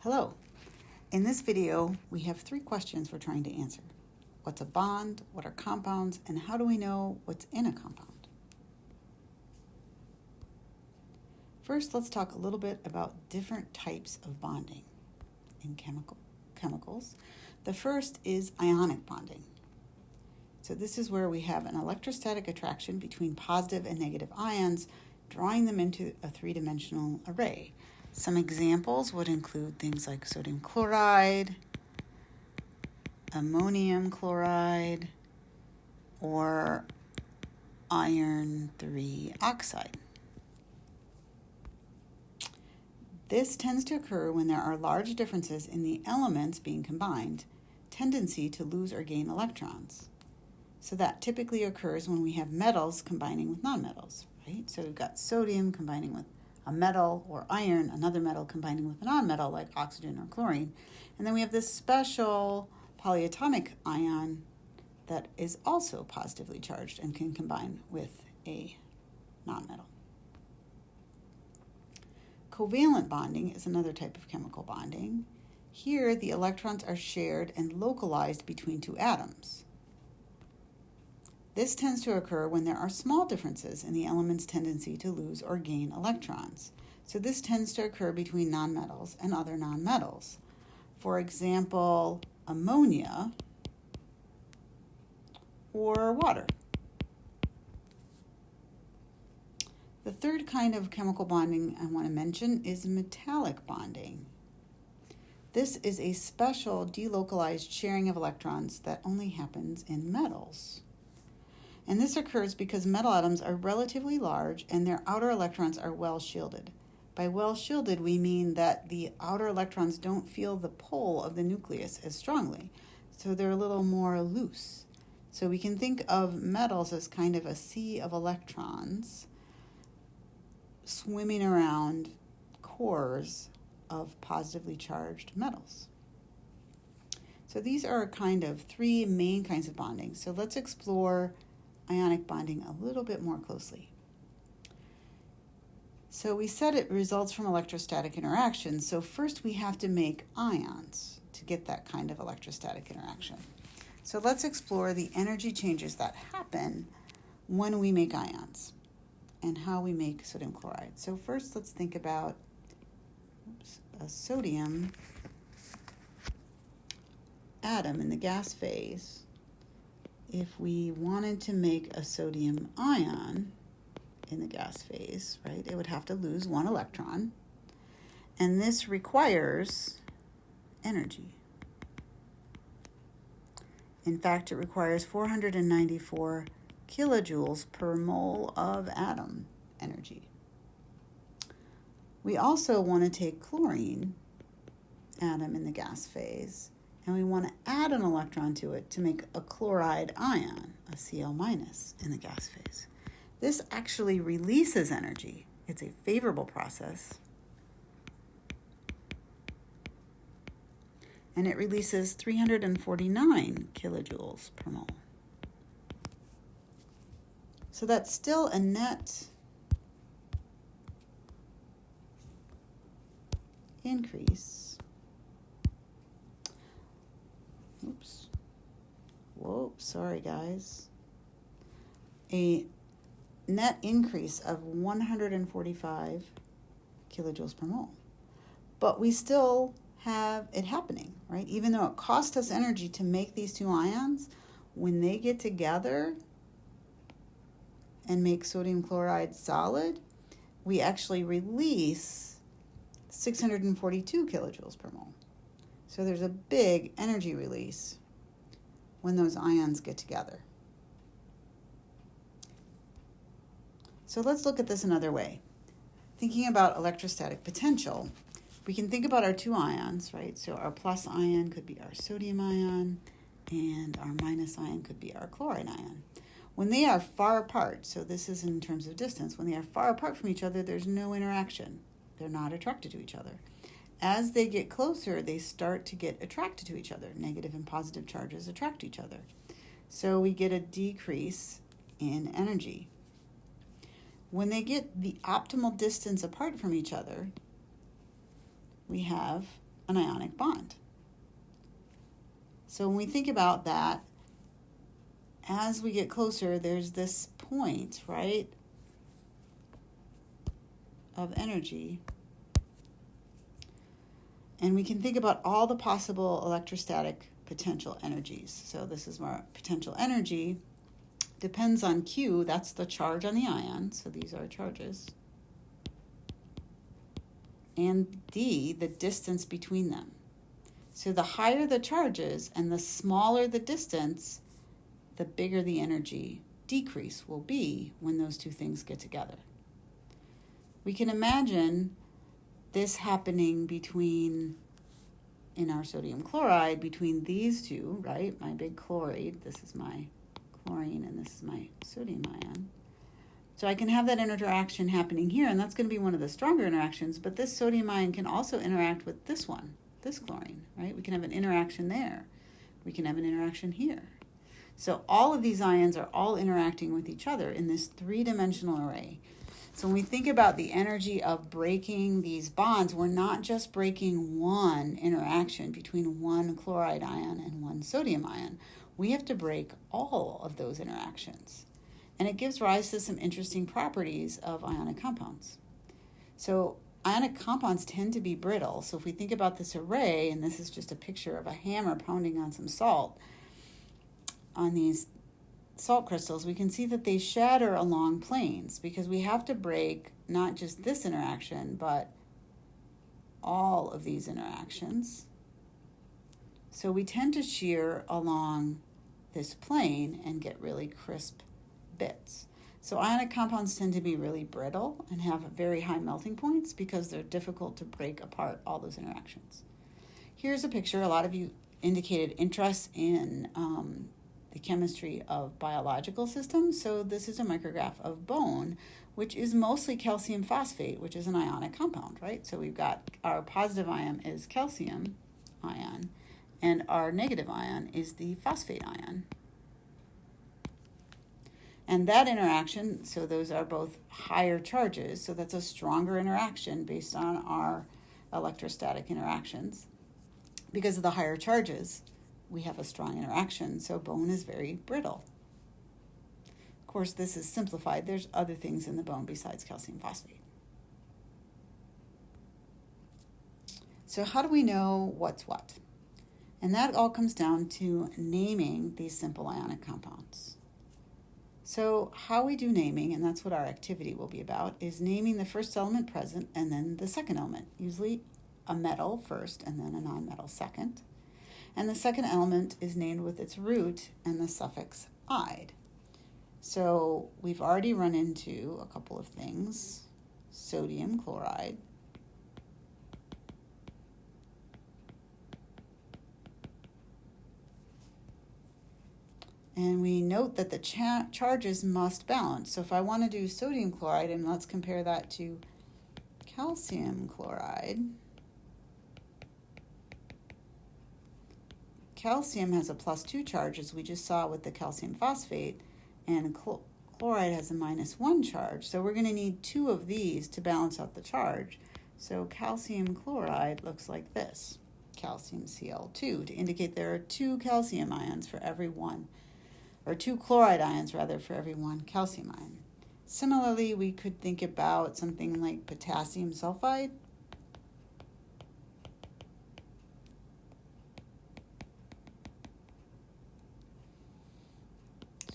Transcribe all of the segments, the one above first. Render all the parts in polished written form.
Hello. In this video, we have 3 questions we're trying to answer. What's a bond? What are compounds? And how do we know what's in a compound? First, let's talk a little bit about different types of bonding in chemicals. The first is ionic bonding. So this is where we have an electrostatic attraction between positive and negative ions, drawing them into a 3-dimensional array. Some examples would include things like sodium chloride, ammonium chloride, or iron 3 oxide. This tends to occur when there are large differences in the elements being combined, tendency to lose or gain electrons. So that typically occurs when we have metals combining with nonmetals, right? So we've got sodium combining with a metal, or iron, another metal combining with a nonmetal like oxygen or chlorine. And then we have this special polyatomic ion that is also positively charged and can combine with a nonmetal. Covalent bonding is another type of chemical bonding. Here, the electrons are shared and localized between 2 atoms. This tends to occur when there are small differences in the element's tendency to lose or gain electrons. So this tends to occur between nonmetals and other nonmetals. For example, ammonia or water. The third kind of chemical bonding I want to mention is metallic bonding. This is a special delocalized sharing of electrons that only happens in metals. And this occurs because metal atoms are relatively large and their outer electrons are well shielded. By well shielded, we mean that the outer electrons don't feel the pull of the nucleus as strongly, so they're a little more loose. So we can think of metals as kind of a sea of electrons swimming around cores of positively charged metals. So these are kind of 3 main kinds of bonding. So let's explore ionic bonding a little bit more closely. So we said it results from electrostatic interactions. So first we have to make ions to get that kind of electrostatic interaction. So let's explore the energy changes that happen when we make ions and how we make sodium chloride. So first let's think about a sodium atom in the gas phase. If we wanted to make a sodium ion in the gas phase, right, it would have to lose 1 electron. And this requires energy. In fact, it requires 494 kilojoules per mole of atom energy. We also want to take chlorine atom in the gas phase, and we want to add an electron to it to make a chloride ion, a Cl- in the gas phase. This actually releases energy. It's a favorable process. And it releases 349 kilojoules per mole. So that's still a net increase. Oops. Whoa, sorry guys. A net increase of 145 kilojoules per mole. But we still have it happening, right? Even though it cost us energy to make these 2 ions, when they get together and make sodium chloride solid, we actually release 642 kilojoules per mole. So there's a big energy release when those ions get together. So let's look at this another way. Thinking about electrostatic potential, we can think about our 2 ions, right? So our plus ion could be our sodium ion, and our minus ion could be our chloride ion. When they are far apart, so this is in terms of distance, when they are far apart from each other, there's no interaction. They're not attracted to each other. As they get closer, they start to get attracted to each other. Negative and positive charges attract each other. So we get a decrease in energy. When they get the optimal distance apart from each other, we have an ionic bond. So when we think about that, as we get closer, there's this point, right, of energy. And we can think about all the possible electrostatic potential energies. So this is our potential energy. Depends on Q, that's the charge on the ion. So these are charges. And D, the distance between them. So the higher the charges and the smaller the distance, the bigger the energy decrease will be when those two things get together. We can imagine this happening in our sodium chloride, between these two, right? My big chloride, this is my chlorine, and this is my sodium ion. So I can have that interaction happening here, and that's going to be one of the stronger interactions, but this sodium ion can also interact with this one, this chlorine, right? We can have an interaction there. We can have an interaction here. So all of these ions are all interacting with each other in this three-dimensional array. So when we think about the energy of breaking these bonds, we're not just breaking one interaction between one chloride ion and one sodium ion. We have to break all of those interactions. And it gives rise to some interesting properties of ionic compounds. So ionic compounds tend to be brittle. So if we think about this array, and this is just a picture of a hammer pounding on some salt, on these salt crystals, we can see that they shatter along planes because we have to break not just this interaction, but all of these interactions. So we tend to shear along this plane and get really crisp bits. So ionic compounds tend to be really brittle and have very high melting points because they're difficult to break apart all those interactions. Here's a picture. A lot of you indicated interest in the chemistry of biological systems. So this is a micrograph of bone, which is mostly calcium phosphate, which is an ionic compound, right? So we've got our positive ion is calcium ion, and our negative ion is the phosphate ion. And that interaction, so those are both higher charges, so that's a stronger interaction based on our electrostatic interactions. Because of the higher charges, we have a strong interaction, so bone is very brittle. Of course, this is simplified. There's other things in the bone besides calcium phosphate. So how do we know what's what? And that all comes down to naming these simple ionic compounds. So how we do naming, and that's what our activity will be about, is naming the first element present and then the second element, usually a metal first and then a non-metal second. And the second element is named with its root and the suffix "ide." So we've already run into a couple of things. Sodium chloride. And we note that the charges must balance. So if I want to do sodium chloride, and let's compare that to calcium chloride. Calcium has a +2 charge, as we just saw with the calcium phosphate, and chloride has a -1 charge. So we're going to need two of these to balance out the charge. So calcium chloride looks like this, calcium Cl2, to indicate there are two calcium ions for every one, or two chloride ions rather, for every one calcium ion. Similarly, we could think about something like potassium sulfide.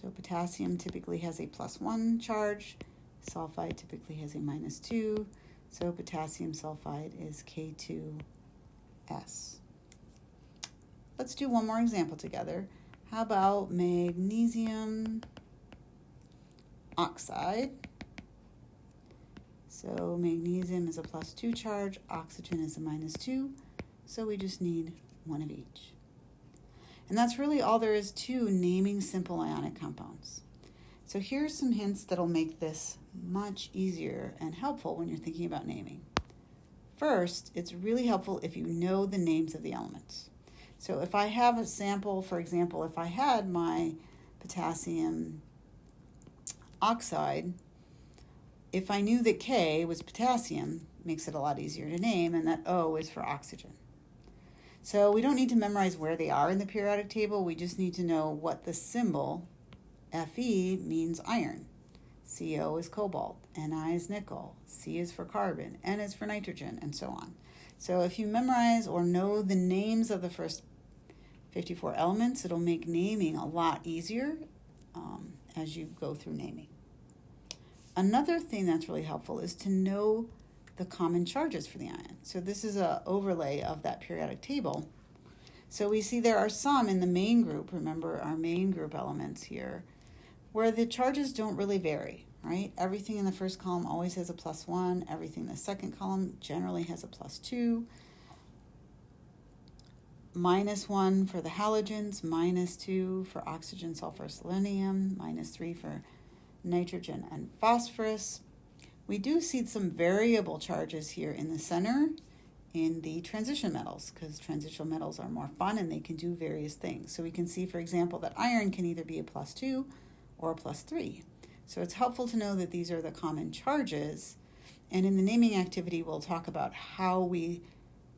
So potassium typically has a +1 charge. Sulfide typically has a -2. So potassium sulfide is K2S. Let's do one more example together. How about magnesium oxide? So magnesium is a +2 charge, oxygen is a -2, so we just need one of each. And that's really all there is to naming simple ionic compounds. So here's some hints that'll make this much easier and helpful when you're thinking about naming. First, it's really helpful if you know the names of the elements. So if I have a sample, for example, if I had my potassium oxide, if I knew that K was potassium, makes it a lot easier to name, and that O is for oxygen. So we don't need to memorize where they are in the periodic table. We just need to know what the symbol Fe means iron. CO is cobalt, Ni is nickel, C is for carbon, N is for nitrogen, and so on. So if you memorize or know the names of the first 54 elements, it'll make naming a lot easier as you go through naming. Another thing that's really helpful is to know the common charges for the ion. So this is an overlay of that periodic table. So we see there are some in the main group, remember our main group elements here, where the charges don't really vary, right? Everything in the first column always has a +1. Everything in the second column generally has a +2. -1 for the halogens, -2 for oxygen, sulfur, selenium, -3 for nitrogen and phosphorus. We do see some variable charges here in the center in the transition metals, because transitional metals are more fun and they can do various things. So we can see, for example, that iron can either be a +2 or a +3. So it's helpful to know that these are the common charges. And in the naming activity, we'll talk about how we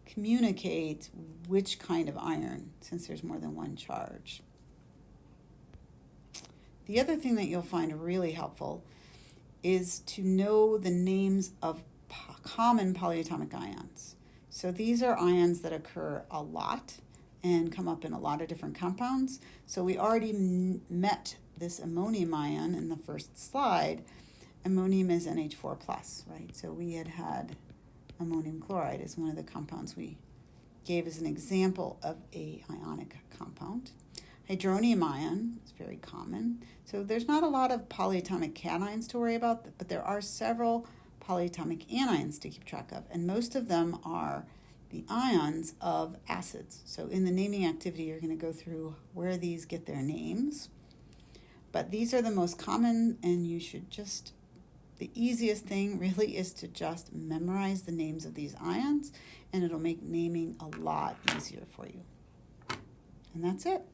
communicate which kind of iron, since there's more than one charge. The other thing that you'll find really helpful is to know the names of common polyatomic ions. So these are ions that occur a lot and come up in a lot of different compounds. So we already met this ammonium ion in the first slide. Ammonium is NH4+, right? So we had ammonium chloride as one of the compounds we gave as an example of a ionic compound. Hydronium ion is very common. So there's not a lot of polyatomic cations to worry about, but there are several polyatomic anions to keep track of, and most of them are the ions of acids. So in the naming activity, you're going to go through where these get their names. But these are the most common, and you should the easiest thing really is to just memorize the names of these ions, and it'll make naming a lot easier for you. And that's it.